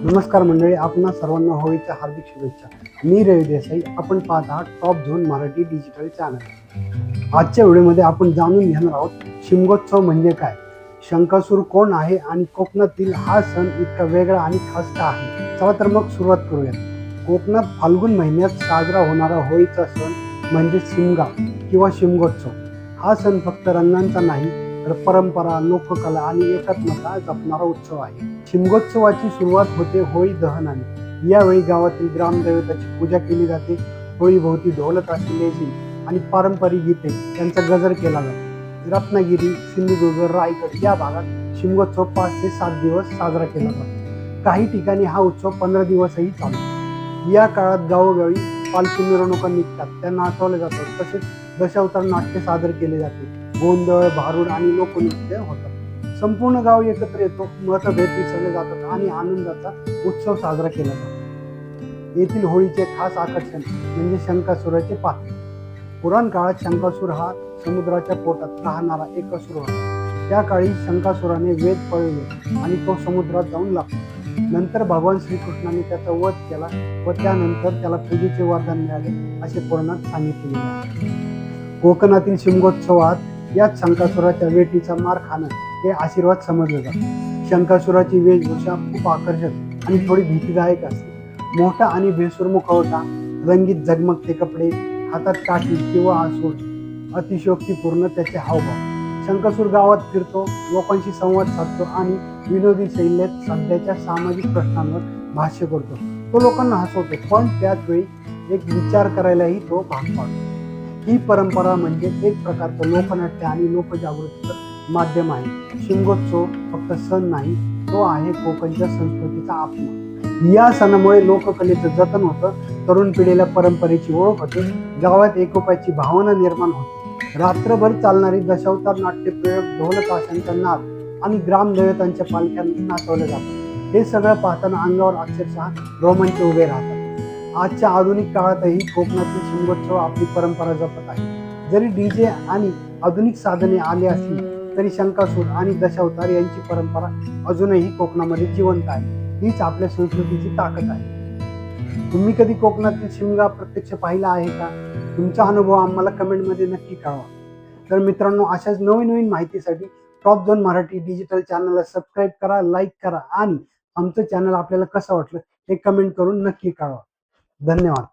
नमस्कार मंडळी, आपणा सर्वांना होळीच्या हार्दिक शुभेच्छा. मी रवी देसाई. आपण पाहत आहात top zone Marathi digital channel. आजच्या व्हिडिओमध्ये आपण जाणून घेणार आहोत शिमगोत्सव म्हणजे काय, शंकासूर कोण आहे आणि कोकणातील हा सण इतका वेगळा आणि खास का आहे. चला तर मग सुरुवात करूयात. कोकणात फाल्गुन महिन्यात साजरा होणारा होळीचा सण म्हणजे शिमगा किंवा शिमगोत्सव. हा सण फक्त रंगांचा नाही तर परंपरा, लोककला आणि एकात्मता जपणारा उत्सव आहे. शिमगोत्सवाची सुरुवात होते होळी दहनाने. यावेळी गावातील ग्रामदेवताची पूजा केली जाते. होळीभोवती ढोल ताशे, लेझीम आणि पारंपरिक गीते यांचा गजर केला जातो. रत्नागिरी, सिंधुदुर्ग, रायगड या भागात शिमगोत्सव 5 ते 7 दिवस साजरा केला जातो. काही ठिकाणी हा उत्सव 15 दिवसही चालतो. या काळात गावोगावी पालखी मिरवणुका निघतात, त्या नाचवल्या जातात. तसेच दशावतार नाट्य सादर केले जाते. गोंधळ, भारुड आणि लोकनृत्य होतात. संपूर्ण गाव एकत्र येतो, मतभेद विसरले जातात आणि आनंदाचा उत्सव साजरा केला जातो. येथील होळीचे खास आकर्षण म्हणजे शंकासुराचे पात्र. पुराण काळात शंकासूर हा समुद्राच्या पोटात राहणारा एक असुर होता. त्या काळी शंकासुराने वेद पळवले आणि तो समुद्रात जाऊन लागतो. नंतर भगवान श्रीकृष्णाने त्याचा वध केला व त्यानंतर त्याला पूजेचे वरदान मिळाले असे पुराणात सांगितले आहे. कोकणातील शिमगोत्सवात याच शंकासुराच्या वेटीचा मार खाणं हे आशीर्वाद समजले जाते. शंकासुराची वेशभूषा खूप आकर्षक आणि थोडी भीतीदायक असते. मोठा आणि भेसूर मुखवटा, रंगीत झगमगते कपडे, हातात काठी किंवा आसूळ, अतिशयोक्तीपूर्ण त्याचे हावभाव. शंकासूर गावात फिरतो, लोकांशी संवाद साधतो आणि विनोदी शैलीत सध्याच्या सामाजिक प्रश्नांवर भाष्य करतो. तो लोकांना हसवतो, पण त्याच वेळी एक विचार करायलाही तो भाग पाडतो. ही परंपरा म्हणजे एक प्रकारचं लोकनाट्य आणि लोकजागृतीचं माध्यम आहे. शिमगोत्सव फक्त सण नाही, तो आहे कोकणच्या संस्कृतीचा आत्मा. या सणामुळे लोककलेचं जतन होतं, तरुण पिढीला परंपरेची ओळख होते, गावात एकोप्याची भावना निर्माण होते. रात्रभर चालणारी दशावतार नाट्यप्रयोग, ढोल ताशांचा नाद आणि ग्रामदेवतांच्या पालख्या नाचवल्या जातात. हे सगळं पाहताना अंगावर अक्षरशः रोमांच उभे राहतात. आजच्या आधुनिक काळातही कोकणातील शिमगोत्सव आपली परंपरा जपत आहे. जरी डीजे आणि आधुनिक साधने आली असली तरी शंकासूर आणि दशावतार यांची परंपरा अजूनही कोकणामध्ये जिवंत आहे. हीच आपल्या संस्कृतीची ताकद आहे. तुम्ही कधी कोकणातील शिमगा प्रत्यक्ष पाहिला आहे का? तुमचा अनुभव आम्हाला कमेंटमध्ये नक्की कळवा. तर मित्रांनो, अशाच नवीन नवीन माहितीसाठी टॉप झोन मराठी डिजिटल चॅनलला सबस्क्राईब करा, लाईक करा आणि आमचं चॅनल आपल्याला कसं वाटलं हे कमेंट करून नक्की कळवा. धन्यवाद.